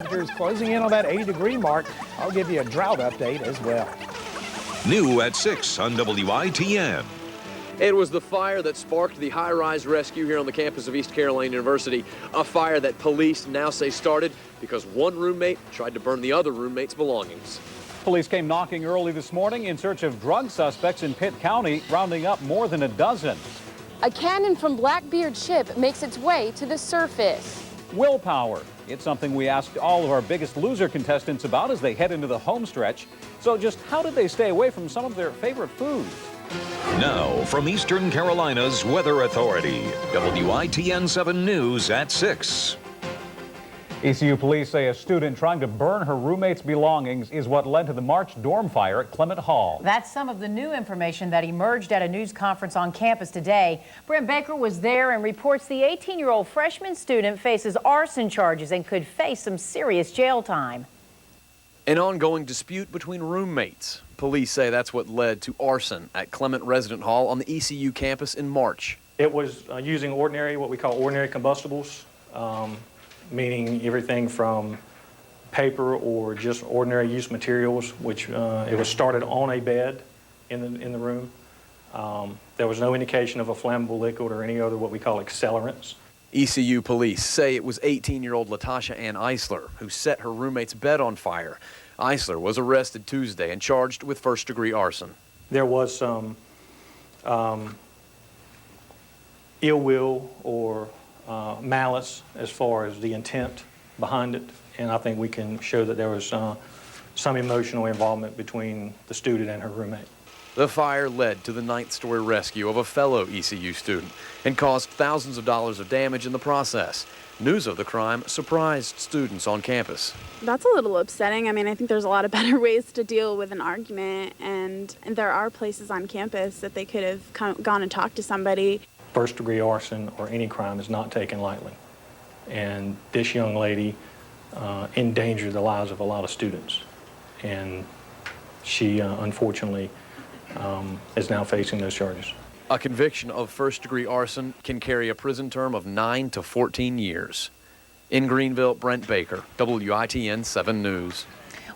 Temperatures closing in on that 80-degree mark. I'll give you a drought update as well. New at 6 on WITN. It was the fire that sparked the high-rise rescue here on the campus of East Carolina University, a fire that police now say started because one roommate tried to burn the other roommate's belongings. Police came knocking early this morning in search of drug suspects in Pitt County, rounding up more than a dozen. A cannon from Blackbeard ship makes its way to the surface. Willpower. It's something we asked all of our Biggest Loser contestants about as they head into the home stretch. So just how did they stay away from some of their favorite foods? Now, from Eastern Carolina's Weather Authority, WITN 7 News at 6. ECU police say a student trying to burn her roommate's belongings is what led to the March dorm fire at Clement Hall. That's some of the new information that emerged at a news conference on campus today. Brent Baker was there and reports the 18-year-old freshman student faces arson charges and could face some serious jail time. An ongoing dispute between roommates. Police say that's what led to arson at Clement Resident Hall on the ECU campus in March. It was using what we call ordinary combustibles, meaning everything from paper or just ordinary use materials, which it was started on a bed in the room. There was no indication of a flammable liquid or any other what we call accelerants. ECU police say it was 18-year-old Latasha Ann Eisler who set her roommate's bed on fire. Eisler was arrested Tuesday and charged with first-degree arson. There was some ill will or malice as far as the intent behind it, and I think we can show that there was some emotional involvement between the student and her roommate. The fire led to the 9th-story rescue of a fellow ECU student and caused thousands of dollars of damage in the process. News of the crime surprised students on campus. That's a little upsetting. I mean, I think there's a lot of better ways to deal with an argument, and there are places on campus that they could have gone and talked to somebody. First-degree arson or any crime is not taken lightly, and this young lady endangered the lives of a lot of students, and she unfortunately is now facing those charges. A conviction of first-degree arson can carry a prison term of 9 to 14 years. In Greenville, Brent Baker, WITN 7 News.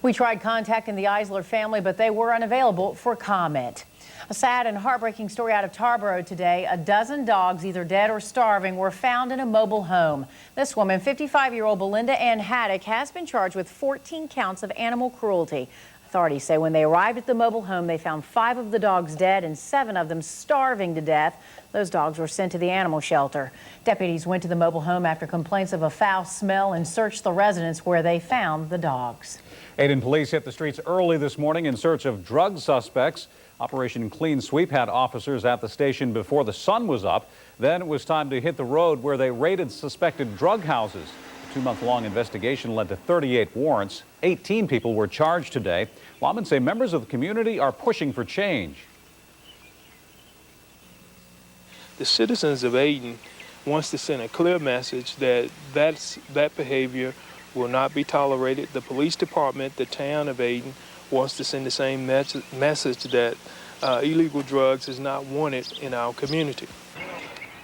We tried contacting the Eisler family, but they were unavailable for comment. A sad and heartbreaking story out of Tarboro today. A dozen dogs, either dead or starving, were found in a mobile home. This woman, 55-year-old Belinda Ann Haddock, has been charged with 14 counts of animal cruelty. Authorities say when they arrived at the mobile home, they found 5 of the dogs dead and 7 of them starving to death. Those dogs were sent to the animal shelter. Deputies went to the mobile home after complaints of a foul smell and searched the residence where they found the dogs. Ayden police hit the streets early this morning in search of drug suspects. Operation Clean Sweep had officers at the station before the sun was up. Then it was time to hit the road where they raided suspected drug houses. A 2-month-long investigation led to 38 warrants. 18 people were charged today. Lawmen say members of the community are pushing for change. The citizens of Ayden wants to send a clear message that that behavior will not be tolerated. The police department, the town of Ayden, wants to send the same message that illegal drugs is not wanted in our community.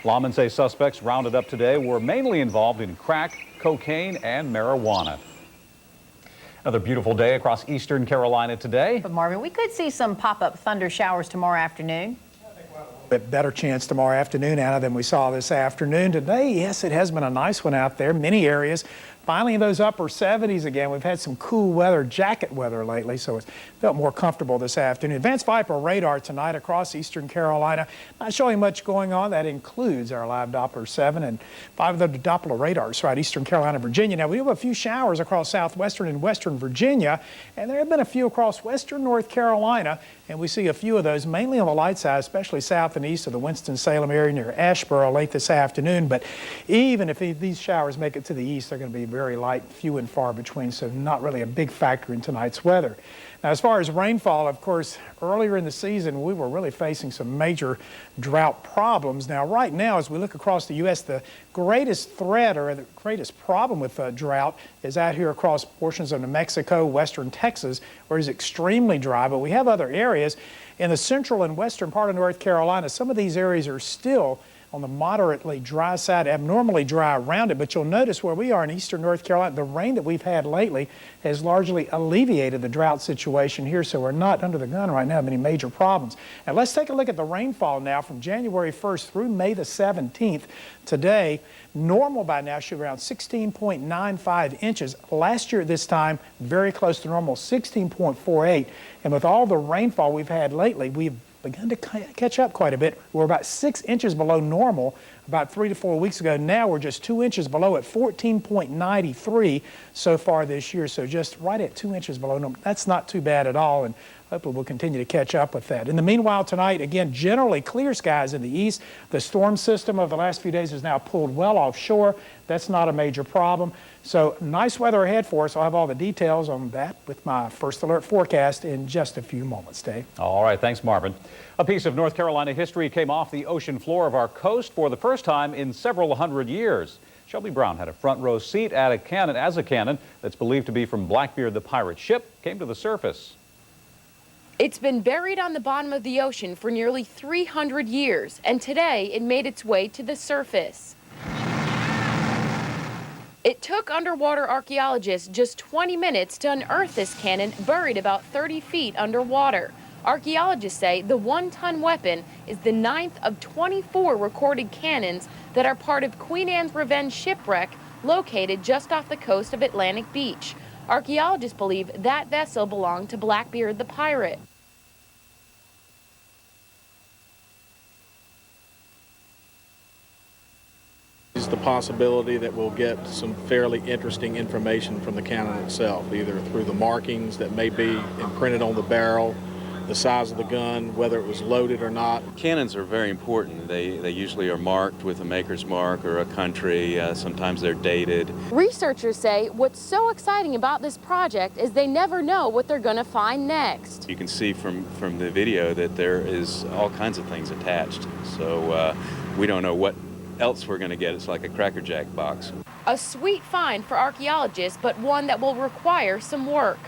Lawmen say suspects rounded up today were mainly involved in crack, cocaine, and marijuana. Another beautiful day across Eastern Carolina today. But Marvin, we could see some pop-up thunder showers tomorrow afternoon. A bit better chance tomorrow afternoon, Anna, than we saw this afternoon. Today, yes, it has been a nice one out there. Many areas finally in those upper 70s again. We've had some cool weather, jacket weather lately, so it's felt more comfortable this afternoon. Advanced Viper radar tonight across Eastern Carolina. Not showing much going on. That includes our live Doppler 7 and 5 of the Doppler radars throughout Eastern Carolina, Virginia. Now, we have a few showers across southwestern and western Virginia, and there have been a few across western North Carolina, and we see a few of those mainly on the light side, especially south and east of the Winston-Salem area near Asheboro late this afternoon. But even if these showers make it to the east, they're going to be very light, few and far between, so not really a big factor in tonight's weather. Now, as far as rainfall, of course, earlier in the season, we were really facing some major drought problems. Now, right now, as we look across the U.S., the greatest threat or the greatest problem with drought is out here across portions of New Mexico, western Texas, where it's extremely dry. But we have other areas in the central and western part of North Carolina. Some of these areas are still on the moderately dry side, abnormally dry around it. But you'll notice where we are in eastern North Carolina, the rain that we've had lately has largely alleviated the drought situation here, so we're not under the gun right now of any major problems. And let's take a look at the rainfall now from January 1st through May the 17th. Today, normal by now should be around 16.95 inches. Last year at this time, very close to normal, 16.48. And with all the rainfall we've had lately, we've begun to catch up quite a bit. We're about 6 inches below normal about 3 to 4 weeks ago. Now we're just 2 inches below at 14.93 so far this year. So just right at 2 inches below normal. That's not too bad at all, and hopefully we'll continue to catch up with that. In the meanwhile tonight, again, generally clear skies in the east. The storm system of the last few days has now pulled well offshore. That's not a major problem. So nice weather ahead for us. I'll have all the details on that with my first alert forecast in just a few moments, Dave. All right, thanks, Marvin. A piece of North Carolina history came off the ocean floor of our coast for the first time in several hundred years. Shelby Brown had a front row seat at a cannon that's believed to be from Blackbeard, the pirate ship, came to the surface. It's been buried on the bottom of the ocean for nearly 300 years, and today it made its way to the surface. It took underwater archaeologists just 20 minutes to unearth this cannon buried about 30 feet underwater. Archaeologists say the 1-ton weapon is the 9th of 24 recorded cannons that are part of Queen Anne's Revenge shipwreck located just off the coast of Atlantic Beach. Archaeologists believe that vessel belonged to Blackbeard the pirate. The possibility that we'll get some fairly interesting information from the cannon itself, either through the markings that may be imprinted on the barrel, the size of the gun, whether it was loaded or not. Cannons are very important. They usually are marked with a maker's mark or a country. Sometimes they're dated. Researchers say what's so exciting about this project is they never know what they're going to find next. You can see from the video that there is all kinds of things attached. So we don't know what else we're going to get. It's like a Cracker Jack box. A sweet find for archaeologists, but one that will require some work.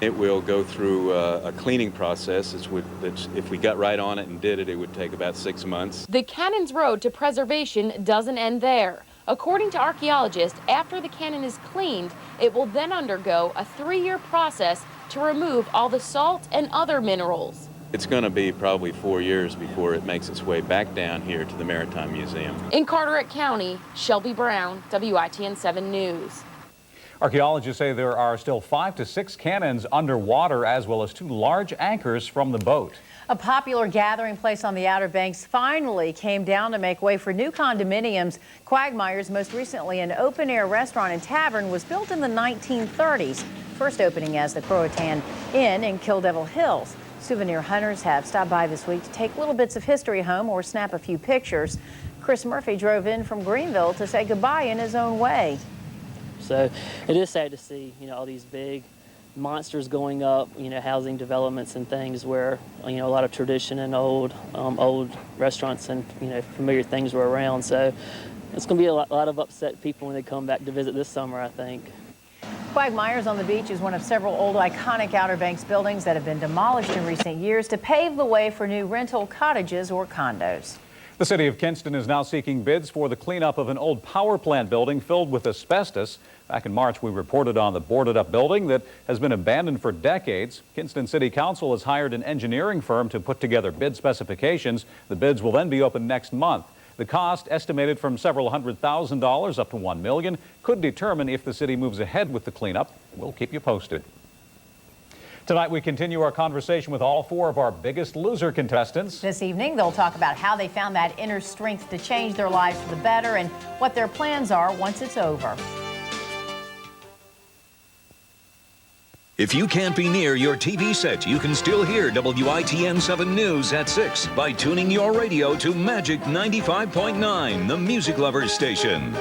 It will go through a cleaning process. If we got right on it and did it, it would take about 6 months. The cannon's road to preservation doesn't end there. According to archaeologists, after the cannon is cleaned, it will then undergo a 3-year process to remove all the salt and other minerals. It's going to be probably 4 years before it makes its way back down here to the Maritime Museum. In Carteret County, Shelby Brown, WITN 7 News. Archaeologists say there are still 5 to 6 cannons underwater, as well as 2 large anchors from the boat. A popular gathering place on the Outer Banks finally came down to make way for new condominiums. Quagmire's, most recently an open-air restaurant and tavern, was built in the 1930s, first opening as the Croatan Inn in Kill Devil Hills. Souvenir hunters have stopped by this week to take little bits of history home or snap a few pictures. Chris Murphy drove in from Greenville to say goodbye in his own way. So it is sad to see, all these big monsters going up, housing developments and things where, a lot of tradition and old restaurants and, familiar things were around. So it's going to be a lot of upset people when they come back to visit this summer, I think. Quagmire's on the Beach is one of several old iconic Outer Banks buildings that have been demolished in recent years to pave the way for new rental cottages or condos. The city of Kinston is now seeking bids for the cleanup of an old power plant building filled with asbestos. Back in March, we reported on the boarded-up building that has been abandoned for decades. Kinston City Council has hired an engineering firm to put together bid specifications. The bids will then be open next month. The cost, estimated from several $100,000 up to $1 million, could determine if the city moves ahead with the cleanup. We'll keep you posted. Tonight, we continue our conversation with all 4 of our biggest loser contestants. This evening, they'll talk about how they found that inner strength to change their lives for the better and what their plans are once it's over. If you can't be near your TV set, you can still hear WITN 7 News at 6 by tuning your radio to Magic 95.9, the music lovers station.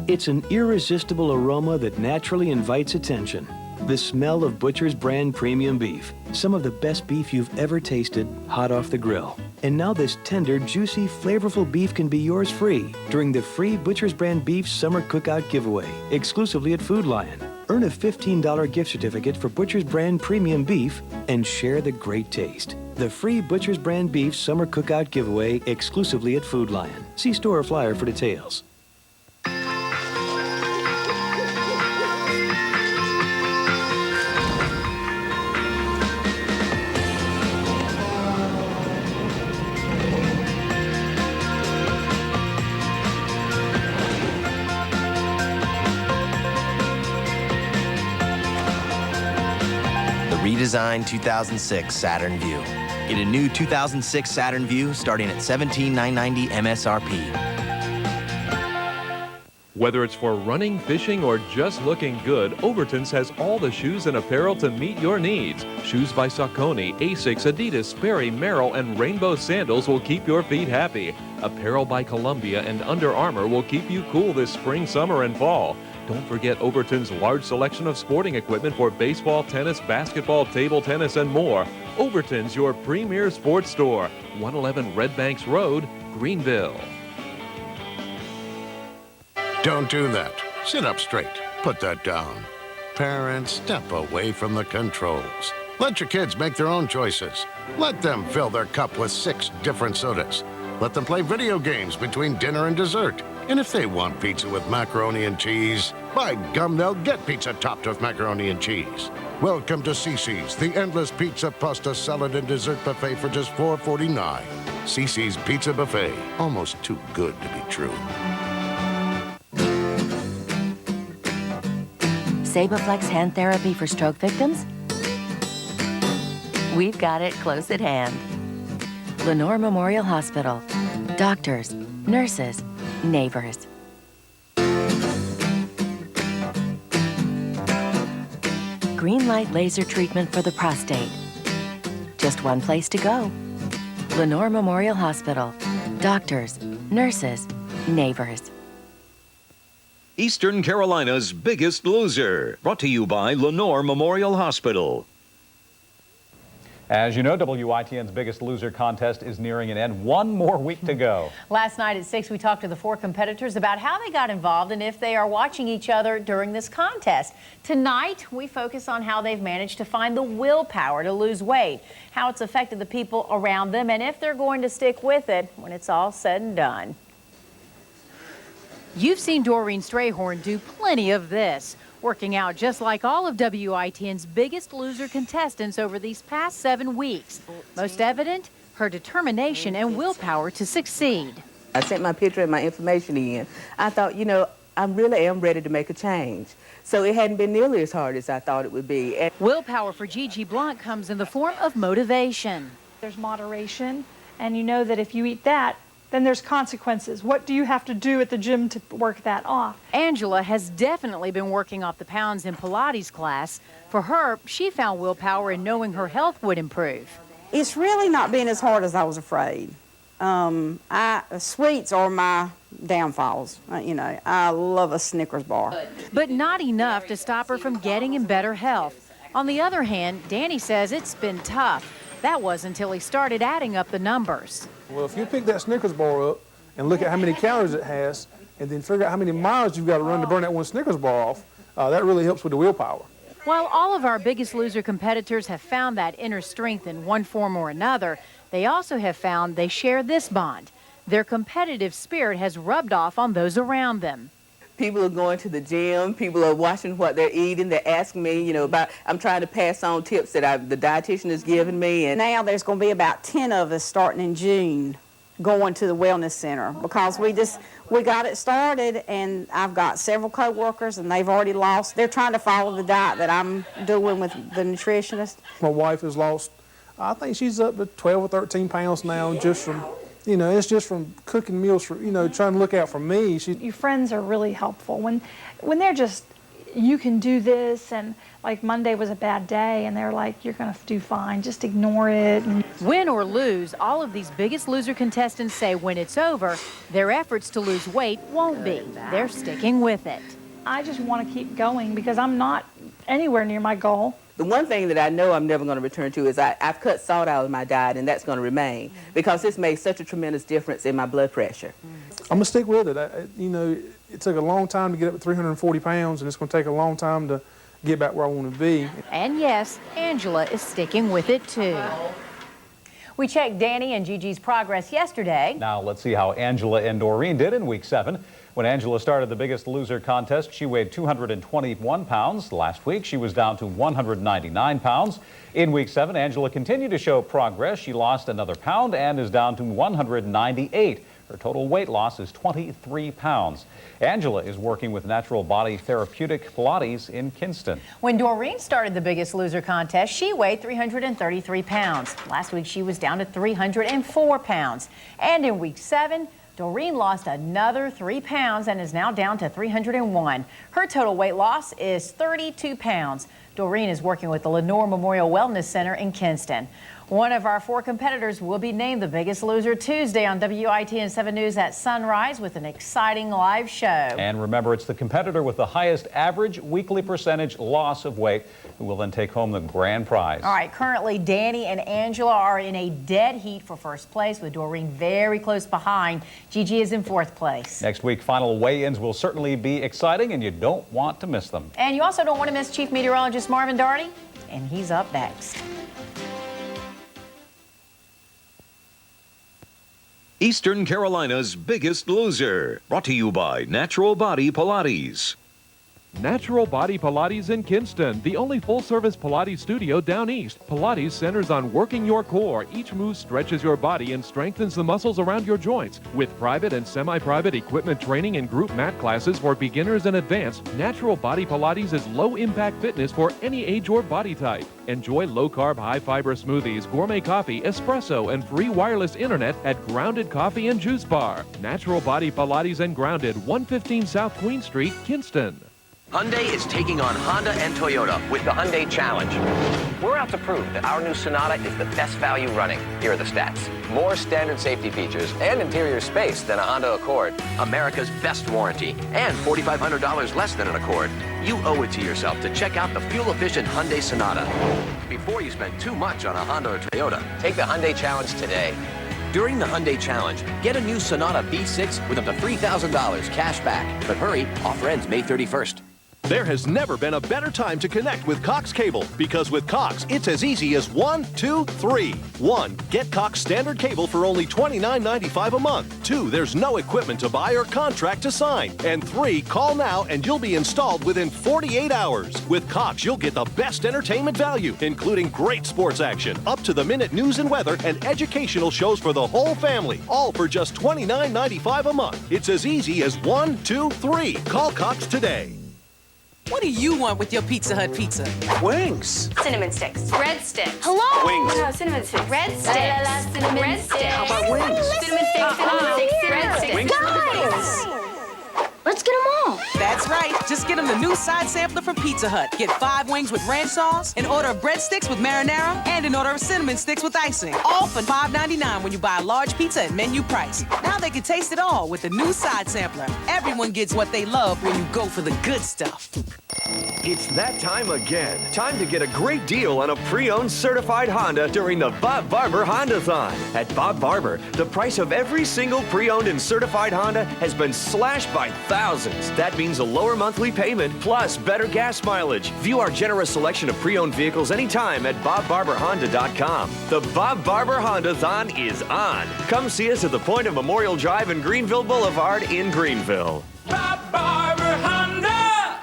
It's an irresistible aroma that naturally invites attention. The smell of Butcher's brand premium beef. Some of the best beef you've ever tasted, hot off the grill. And now this tender, juicy, flavorful beef can be yours free during the free Butcher's brand beef summer cookout giveaway, exclusively at Food Lion. earn a $15 gift certificate for Butcher's Brand Premium Beef, and share the great taste. The free Butcher's Brand Beef Summer Cookout giveaway exclusively at Food Lion. See store or flyer for details. Redesigned 2006 Saturn Vue. Get a new 2006 Saturn Vue starting at $17,990 MSRP. Whether it's for running, fishing, or just looking good, Overton's has all the shoes and apparel to meet your needs. Shoes by Saucony, Asics, Adidas, Sperry, Merrell, and Rainbow Sandals will keep your feet happy. Apparel by Columbia and Under Armour will keep you cool this spring, summer, and fall. Don't forget Overton's large selection of sporting equipment for baseball, tennis, basketball, table tennis, and more. Overton's, your premier sports store. 111 Red Banks Road, Greenville. Don't do that. Sit up straight. Put that down. Parents, step away from the controls. Let your kids make their own choices. Let them fill their cup with 6 different sodas. Let them play video games between dinner and dessert. And if they want pizza with macaroni and cheese, by gum, they'll get pizza topped with macaroni and cheese. Welcome to Cece's, the endless pizza, pasta, salad, and dessert buffet for just $4.49. Cece's Pizza Buffet, almost too good to be true. Sabaflex hand therapy for stroke victims? We've got it close at hand. Lenore Memorial Hospital. Doctors, nurses, neighbors. Green light laser treatment for the prostate. Just one place to go. Lenore Memorial Hospital. Doctors, nurses, neighbors. Eastern Carolina's Biggest Loser, brought to you by Lenore Memorial Hospital. As you know, WITN's Biggest Loser contest is nearing an end. One more week to go. Last night at 6, we talked to the 4 competitors about how they got involved and if they are watching each other during this contest. Tonight, we focus on how they've managed to find the willpower to lose weight, how it's affected the people around them, and if they're going to stick with it when it's all said and done. You've seen Doreen Strayhorn do plenty of this, working out just like all of WITN's Biggest Loser contestants over these past 7 weeks. Most evident, her determination and willpower to succeed. I sent my picture and my information in. I thought, you know, I really am ready to make a change. So it hadn't been nearly as hard as I thought it would be. And willpower for Gigi Blunt comes in the form of motivation. There's moderation, and you know that if you eat that, then there's consequences. What do you have to do at the gym to work that off? Angela has definitely been working off the pounds in Pilates class. For her, she found willpower in knowing her health would improve. It's really not been as hard as I was afraid. Sweets are my downfalls. You know, I love a Snickers bar. But not enough to stop her from getting in better health. On the other hand, Danny says it's been tough. That was until he started adding up the numbers. Well, if you pick that Snickers bar up and look at how many calories it has, and then figure out how many miles you've got to run to burn that one Snickers bar off, that really helps with the willpower. While all of our Biggest Loser competitors have found that inner strength in one form or another, they also have found they share this bond. Their competitive spirit has rubbed off on those around them. people are going to the gym, people are watching what they're eating, they're asking me, you know, about, I'm trying to pass on tips that the dietitian has given me. And now there's going to be about 10 of us starting in June going to the wellness center because we got it started, and I've got several co-workers and they've already lost. They're trying to follow the diet that I'm doing with the nutritionist. My wife has lost, I think she's up to 12 or 13 pounds now just from, you know, it's just from cooking meals for, you know, trying to look out for me. Your friends are really helpful when they're just, you can do this, and like Monday was a bad day and they're like, you're going to do fine, just ignore it. Win or lose, all of these Biggest Loser contestants say when it's over, their efforts to lose weight won't be. They're sticking with it. I just want to keep going because I'm not anywhere near my goal. The one thing that I know I'm never going to return to is I've cut salt out of my diet, and that's going to remain because this made such a tremendous difference in my blood pressure. I'm going to stick with it. You know, It took a long time to get up to 340 pounds, and it's going to take a long time to get back where I want to be. And yes, Angela is sticking with it too. We checked Danny and Gigi's progress yesterday. Now let's see how Angela and Doreen did in week 7. When Angela started the Biggest Loser contest, she weighed 221 pounds. Last week, she was down to 199 pounds. In week 7, Angela continued to show progress. She lost another pound and is down to 198. Her total weight loss is 23 pounds. Angela is working with Natural Body Therapeutic Pilates in Kinston. When Doreen started the Biggest Loser contest, she weighed 333 pounds. Last week, she was down to 304 pounds. And in week 7, Doreen lost another 3 pounds and is now down to 301. Her total weight loss is 32 pounds. Doreen is working with the Lenore Memorial Wellness Center in Kinston. One of our 4 competitors will be named the Biggest Loser Tuesday on WITN 7 News at sunrise with an exciting live show. And remember, it's the competitor with the highest average weekly percentage loss of weight who will then take home the grand prize. All right, currently Danny and Angela are in a dead heat for first place with Doreen very close behind. Gigi is in 4th place. Next week, final weigh-ins will certainly be exciting, and you don't want to miss them. And you also don't want to miss Chief Meteorologist Marvin Darty, and he's up next. Eastern Carolina's Biggest Loser, brought to you by Natural Body Pilates. Natural Body Pilates in Kinston, the only full-service Pilates studio down east. Pilates centers on working your core. Each move stretches your body and strengthens the muscles around your joints. With private and semi-private equipment training and group mat classes for beginners and advanced, Natural Body Pilates is low-impact fitness for any age or body type. Enjoy low-carb, high-fiber smoothies, gourmet coffee, espresso, and free wireless internet at Grounded Coffee and Juice Bar. Natural Body Pilates and Grounded, 115 South Queen Street, Kinston. Hyundai is taking on Honda and Toyota with the Hyundai Challenge. We're out to prove that our new Sonata is the best value running. Here are the stats. More standard safety features and interior space than a Honda Accord. America's best warranty and $4,500 less than an Accord. You owe it to yourself to check out the fuel-efficient Hyundai Sonata. Before you spend too much on a Honda or Toyota, take the Hyundai Challenge today. During the Hyundai Challenge, get a new Sonata B6 with up to $3,000 cash back. But hurry, offer ends May 31st. There has never been a better time to connect with Cox Cable, because with Cox, it's as easy as 1, 2, 3. 1, get Cox standard cable for only $29.95 a month. 2, there's no equipment to buy or contract to sign. And 3, call now and you'll be installed within 48 hours. With Cox, you'll get the best entertainment value, including great sports action, up-to-the-minute news and weather, and educational shows for the whole family, all for just $29.95 a month. It's as easy as 1, 2, 3. Call Cox today. What do you want with your Pizza Hut pizza? Wings. Cinnamon sticks. Bread sticks. Hello? Wings. No, cinnamon sticks. Red sticks. Cinnamon red sticks. How about wings? Cinnamon sticks. Cinnamon sticks. Red sticks. Wings. Guys! Let's get them all. That's right. Just get them the new side sampler from Pizza Hut. Get 5 wings with ranch sauce, an order of breadsticks with marinara, and an order of cinnamon sticks with icing. All for $5.99 when you buy a large pizza at menu price. Now they can taste it all with the new side sampler. Everyone gets what they love when you go for the good stuff. It's that time again. Time to get a great deal on a pre-owned certified Honda during the Bob Barber Honda-thon. At Bob Barber, the price of every single pre-owned and certified Honda has been slashed by thousands. That means a lower monthly payment plus better gas mileage. View our generous selection of pre-owned vehicles anytime at BobBarberHonda.com. The Bob Barber Honda-thon is on. Come see us at the point of Memorial Drive and Greenville Boulevard in Greenville. Bob Barber Honda!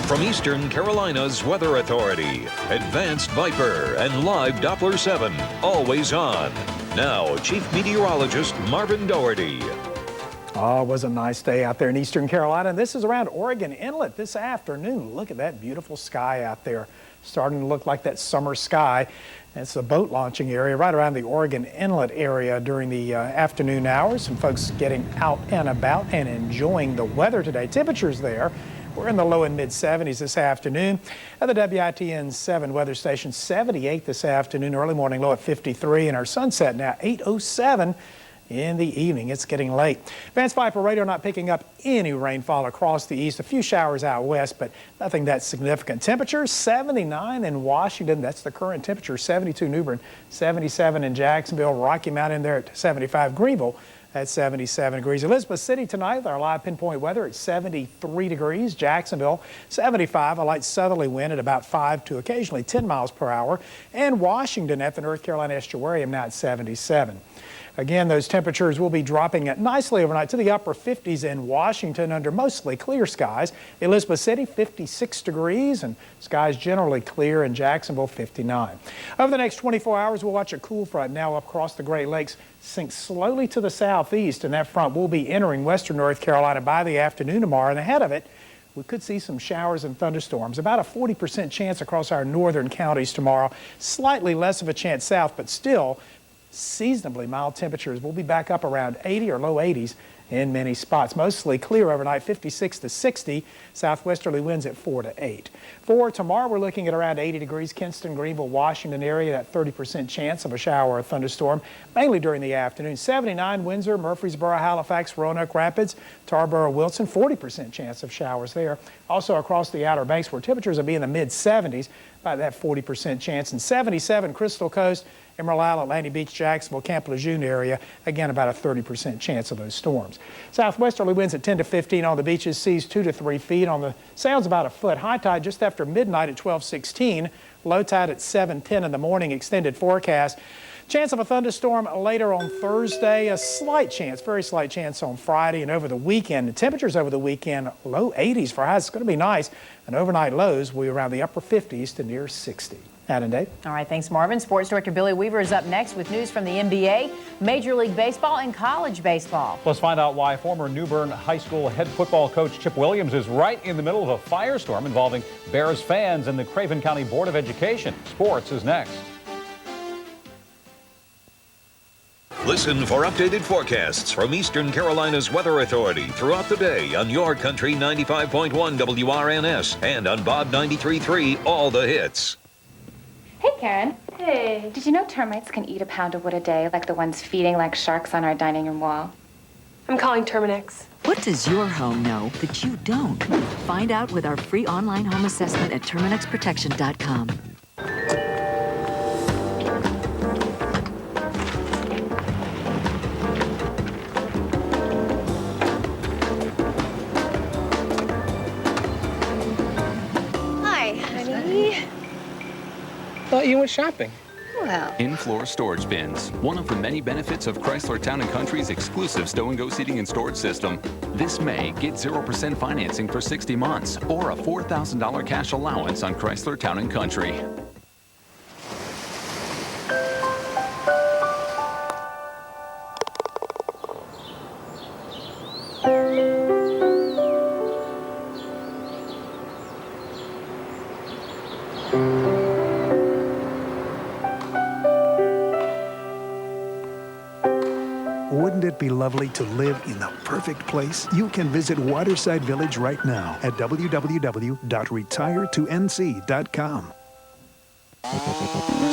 From Eastern Carolina's Weather Authority, Advanced Viper and Live Doppler 7, always on. Now, Chief Meteorologist Marvin Doherty. Oh, it was a nice day out there in Eastern Carolina, and this is around Oregon Inlet this afternoon. Look at that beautiful sky out there, starting to look like that summer sky. It's the boat launching area right around the Oregon Inlet area during the afternoon hours. Some folks getting out and about and enjoying the weather today. Temperatures there, we're in the low and mid 70s this afternoon. At the WITN 7 weather station, 78 this afternoon, early morning low at 53, and our sunset now 8:07 in the evening. It's getting late. Advanced Viper radar not picking up any rainfall across the east. A few showers out west, but nothing that significant. Temperatures 79 in Washington. That's the current temperature. 72 New Bern, 77 in Jacksonville. Rocky Mount in there at 75. Greenville at 77 degrees. Elizabeth City tonight with our live pinpoint weather at 73 degrees. Jacksonville 75, a light southerly wind at about 5 to occasionally 10 miles per hour. And Washington at the North Carolina estuarium now at 77. Again, those temperatures will be dropping nicely overnight to the upper 50s in Washington under mostly clear skies. Elizabeth City 56 degrees and skies generally clear in Jacksonville 59. Over the next 24 hours, we'll watch a cool front now across the Great Lakes sink slowly to the southeast, and that front will be entering western North Carolina by the afternoon tomorrow. And ahead of it, we could see some showers and thunderstorms. About a 40% chance across our northern counties tomorrow. Slightly less of a chance south, but still seasonably mild temperatures. We'll be back up around 80 or low 80s in many spots. Mostly clear overnight, 56 to 60. Southwesterly winds at 4 to 8. For tomorrow, we're looking at around 80 degrees. Kinston, Greenville, Washington area, that 30% chance of a shower or thunderstorm, mainly during the afternoon. 79 Windsor, Murfreesboro, Halifax, Roanoke Rapids, Tarboro, Wilson, 40% chance of showers there. Also across the Outer Banks, where temperatures will be in the mid-70s, by that 40% chance. And 77 Crystal Coast, Emerald Isle, Atlantic Beach, Jacksonville, Camp Lejeune area, again about a 30% chance of those storms. Southwesterly winds at 10 to 15 on the beaches, seas 2 to 3 feet. On the sounds about a foot. High tide just after midnight at 12:16. Low tide at 7:10 in the morning. Extended forecast. Chance of a thunderstorm later on Thursday. A slight chance, very slight chance on Friday and over the weekend. The temperatures over the weekend, low 80s for highs. It's going to be nice. And overnight lows will be around the upper 50s to near 60. Adam, Dave. All right, thanks, Marvin. Sports director Billy Weaver is up next with news from the NBA, Major League Baseball, and college baseball. Let's find out why former New Bern High School head football coach Chip Williams is right in the middle of a firestorm involving Bears fans and the Craven County Board of Education. Sports is next. Listen for updated forecasts from Eastern Carolina's Weather Authority throughout the day on your country 95.1 WRNS and on Bob 93.3 All the Hits. Hey, Karen. Hey. Did you know termites can eat a pound of wood a day, like the ones feeding like sharks on our dining room wall? I'm calling Terminex. What does your home know that you don't? Find out with our free online home assessment at TerminexProtection.com. Hi, honey. Thought you went shopping. Well. In-floor storage bins, one of the many benefits of Chrysler Town & Country's exclusive stow-and-go seating and storage system. This May, get 0% financing for 60 months or a $4,000 cash allowance on Chrysler Town & Country. Wouldn't it be lovely to live in the perfect place? You can visit Waterside Village right now at www.retiretonc.com.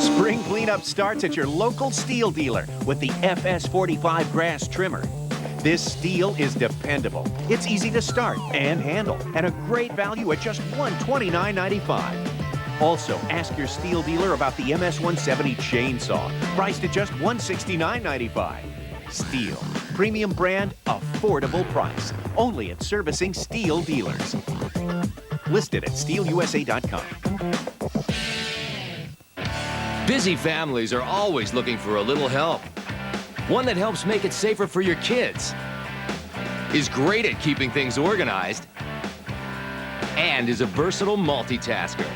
Spring cleanup starts at your local steel dealer with the FS45 grass trimmer. This steel is dependable. It's easy to start and handle, and a great value at just $129.95. Also, ask your steel dealer about the MS-170 chainsaw, priced at just $169.95. Steel, premium brand, affordable price. Only at servicing steel dealers. Listed at steelusa.com. Busy families are always looking for a little help. One that helps make it safer for your kids, is great at keeping things organized, and is a versatile multitasker.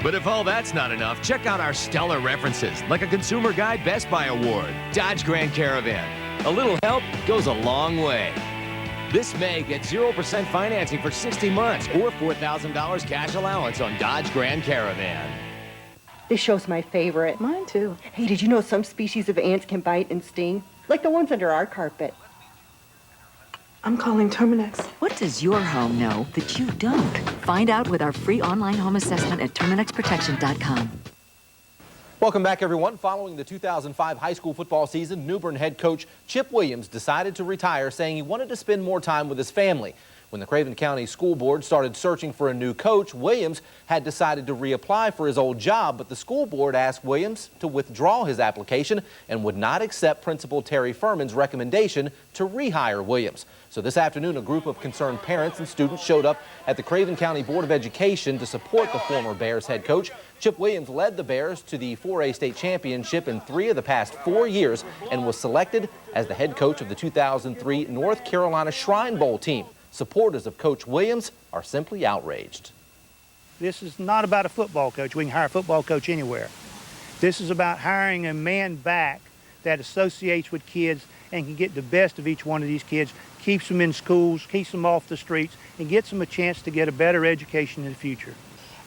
But if all that's not enough, check out our stellar references, like a Consumer Guide Best Buy Award, Dodge Grand Caravan. A little help goes a long way. This May, get 0% financing for 60 months or $4,000 cash allowance on Dodge Grand Caravan. This show's my favorite. Mine too. Hey, did you know some species of ants can bite and sting? Like the ones under our carpet. I'm calling Terminex. What does your home know that you don't? Find out with our free online home assessment at TerminexProtection.com. Welcome back, everyone. Following the 2005 high school football season, New Bern head coach Chip Williams decided to retire, saying he wanted to spend more time with his family. When the Craven County School Board started searching for a new coach, Williams had decided to reapply for his old job, but the school board asked Williams to withdraw his application and would not accept Principal Terry Furman's recommendation to rehire Williams. So this afternoon, a group of concerned parents and students showed up at the Craven County Board of Education to support the former Bears head coach. Chip Williams led the Bears to the 4A state championship in 3 of the past 4 years and was selected as the head coach of the 2003 North Carolina Shrine Bowl team. Supporters of Coach Williams are simply outraged. This is not about a football coach. We can hire a football coach anywhere. This is about hiring a man back that associates with kids and can get the best of each one of these kids, keeps them in schools, keeps them off the streets, and gets them a chance to get a better education in the future.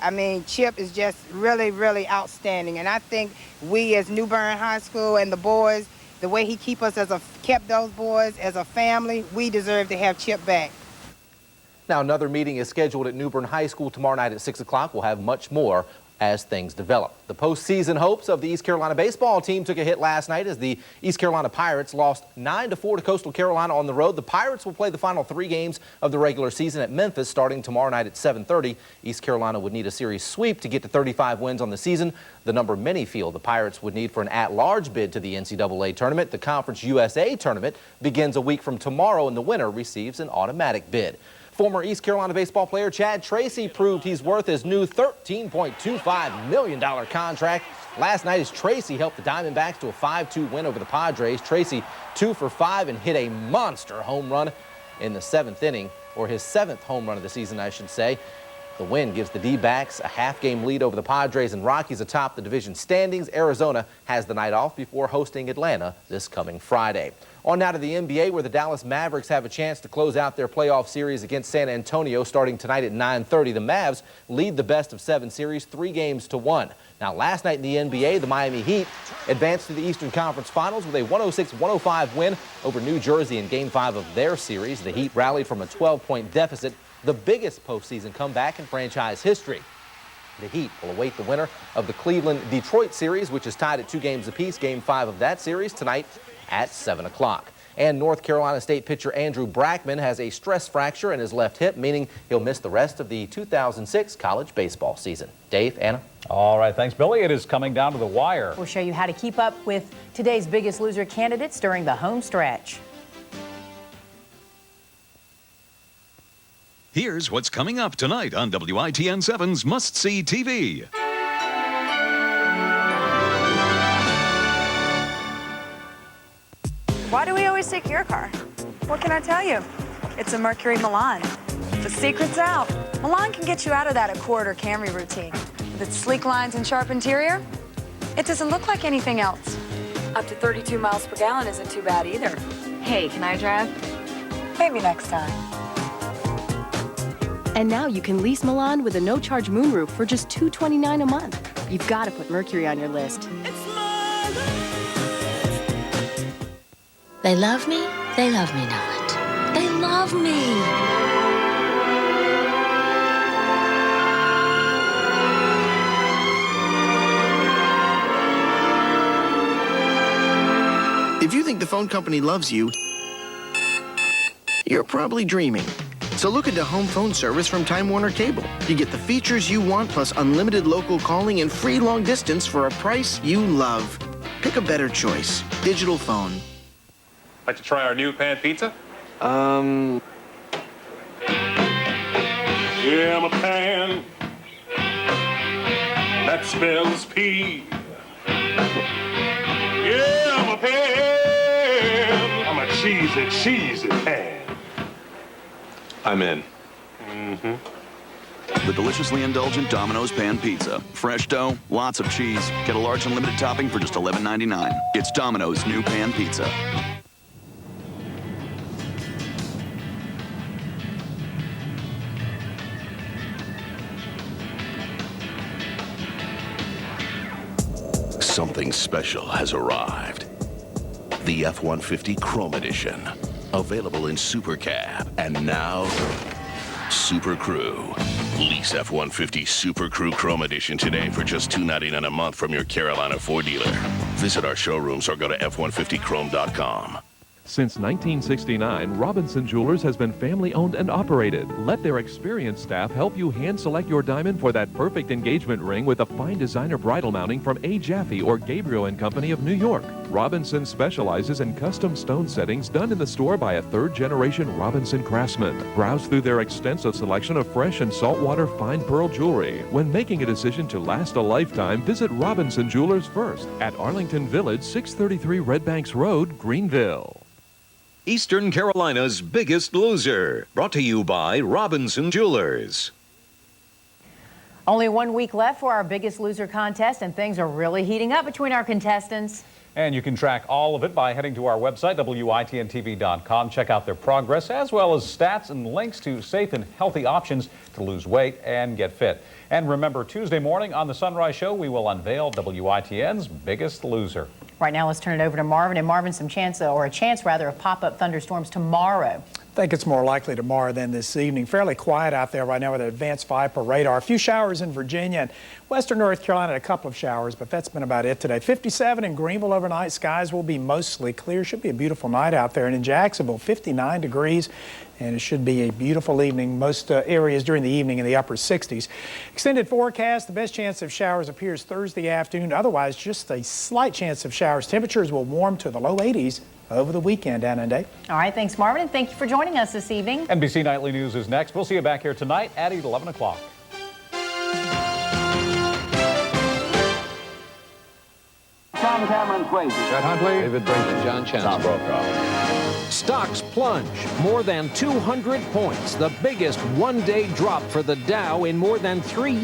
I mean, Chip is just really, really outstanding. And I think we as New Bern High School and the boys, the way he kept those boys as a family, we deserve to have Chip back. Now, another meeting is scheduled at New Bern High School tomorrow night at 6 o'clock. We'll have much more as things develop. The postseason hopes of the East Carolina baseball team took a hit last night as the East Carolina Pirates lost 9-4 to Coastal Carolina on the road. The Pirates will play the final 3 games of the regular season at Memphis starting tomorrow night at 7:30. East Carolina would need a series sweep to get to 35 wins on the season, the number many feel the Pirates would need for an at-large bid to the NCAA tournament. The Conference USA tournament begins a week from tomorrow, and the winner receives an automatic bid. Former East Carolina baseball player Chad Tracy proved he's worth his new $13.25 million contract. Last night as Tracy helped the Diamondbacks to a 5-2 win over the Padres. Tracy 2 for 5 and hit a monster home run in the 7th inning, or his 7th home run of the season, I should say. The win gives the D-backs a half-game lead over the Padres and Rockies atop the division standings. Arizona has the night off before hosting Atlanta this coming Friday. On now to the NBA, where the Dallas Mavericks have a chance to close out their playoff series against San Antonio starting tonight at 9:30. The Mavs lead the best-of-7 series 3-1. Now, last night in the NBA, the Miami Heat advanced to the Eastern Conference Finals with a 106-105 win over New Jersey in Game 5 of their series. The Heat rallied from a 12-point deficit, the biggest postseason comeback in franchise history. The Heat will await the winner of the Cleveland-Detroit series, which is tied at 2 games apiece. Game 5 of that series tonight at 7 o'clock. And North Carolina State pitcher Andrew Brackman has a stress fracture in his left hip, meaning he'll miss the rest of the 2006 college baseball season. Dave, Anna? All right, thanks, Billy. It is coming down to the wire. We'll show you how to keep up with today's Biggest Loser candidates during the home stretch. Here's what's coming up tonight on WITN 7's Must See TV. Why do we always take your car? What can I tell you? It's a Mercury Milan. The secret's out. Milan can get you out of that Accord or Camry routine. With its sleek lines and sharp interior, it doesn't look like anything else. Up to 32 miles per gallon isn't too bad either. Hey, can I drive? Maybe next time. And now you can lease Milan with a no-charge moonroof for just $229 a month. You've got to put Mercury on your list. They love me not. They love me. If you think the phone company loves you, you're probably dreaming. So look into home phone service from Time Warner Cable. You get the features you want plus unlimited local calling and free long distance for a price you love. Pick a better choice. Digital phone. Like to try our new pan pizza? Yeah, I'm a pan. That spells P. Yeah, I'm a pan. I'm a cheesy pan. I'm in. The deliciously indulgent Domino's Pan Pizza. Fresh dough, lots of cheese. Get a large unlimited topping for just $11.99. It's Domino's new Pan Pizza. Something special has arrived. The F-150 Chrome Edition. Available in Super Cab and now Super Crew. Lease F-150 Super Crew Chrome Edition today for just $299 a month from your Carolina Ford dealer. Visit our showrooms or go to F150chrome.com. Since 1969, Robinson Jewelers has been family-owned and operated. Let their experienced staff help you hand-select your diamond for that perfect engagement ring with a fine designer bridal mounting from A. Jaffe or Gabriel & Company of New York. Robinson specializes in custom stone settings done in the store by a third-generation Robinson craftsman. Browse through their extensive selection of fresh and saltwater fine pearl jewelry. When making a decision to last a lifetime, visit Robinson Jewelers first at Arlington Village, 633 Red Banks Road, Greenville. Eastern Carolina's Biggest Loser, brought to you by Robinson Jewelers. Only 1 week left for our Biggest Loser contest, and things are really heating up between our contestants. And you can track all of it by heading to our website, WITNTV.com. Check out their progress, as well as stats and links to safe and healthy options to lose weight and get fit. And remember, Tuesday morning on the Sunrise Show, we will unveil WITN's Biggest Loser. Right now, let's turn it over to Marvin. And Marvin, a chance of pop-up thunderstorms tomorrow. I think it's more likely tomorrow than this evening. Fairly quiet out there right now with an advanced 5 per radar. A few showers in Virginia and western North Carolina, a couple of showers, but that's been about it today. 57 in Greenville overnight. Skies will be mostly clear. Should be a beautiful night out there. And in Jacksonville, 59 degrees. And it should be a beautiful evening. Most areas during the evening in the upper 60s. Extended forecast, the best chance of showers appears Thursday afternoon. Otherwise, just a slight chance of showers. Temperatures will warm to the low 80s over the weekend, Anna and Dave. All right, thanks, Marvin, and thank you for joining us this evening. NBC Nightly News is next. We'll see you back here tonight at 11 o'clock. Tom Cameron Swayze. Chet Huntley. David Brink. John Chancellor. Tom Brokaw. Stocks plunge more than 200 points, the biggest one-day drop for the Dow in more than 3 years.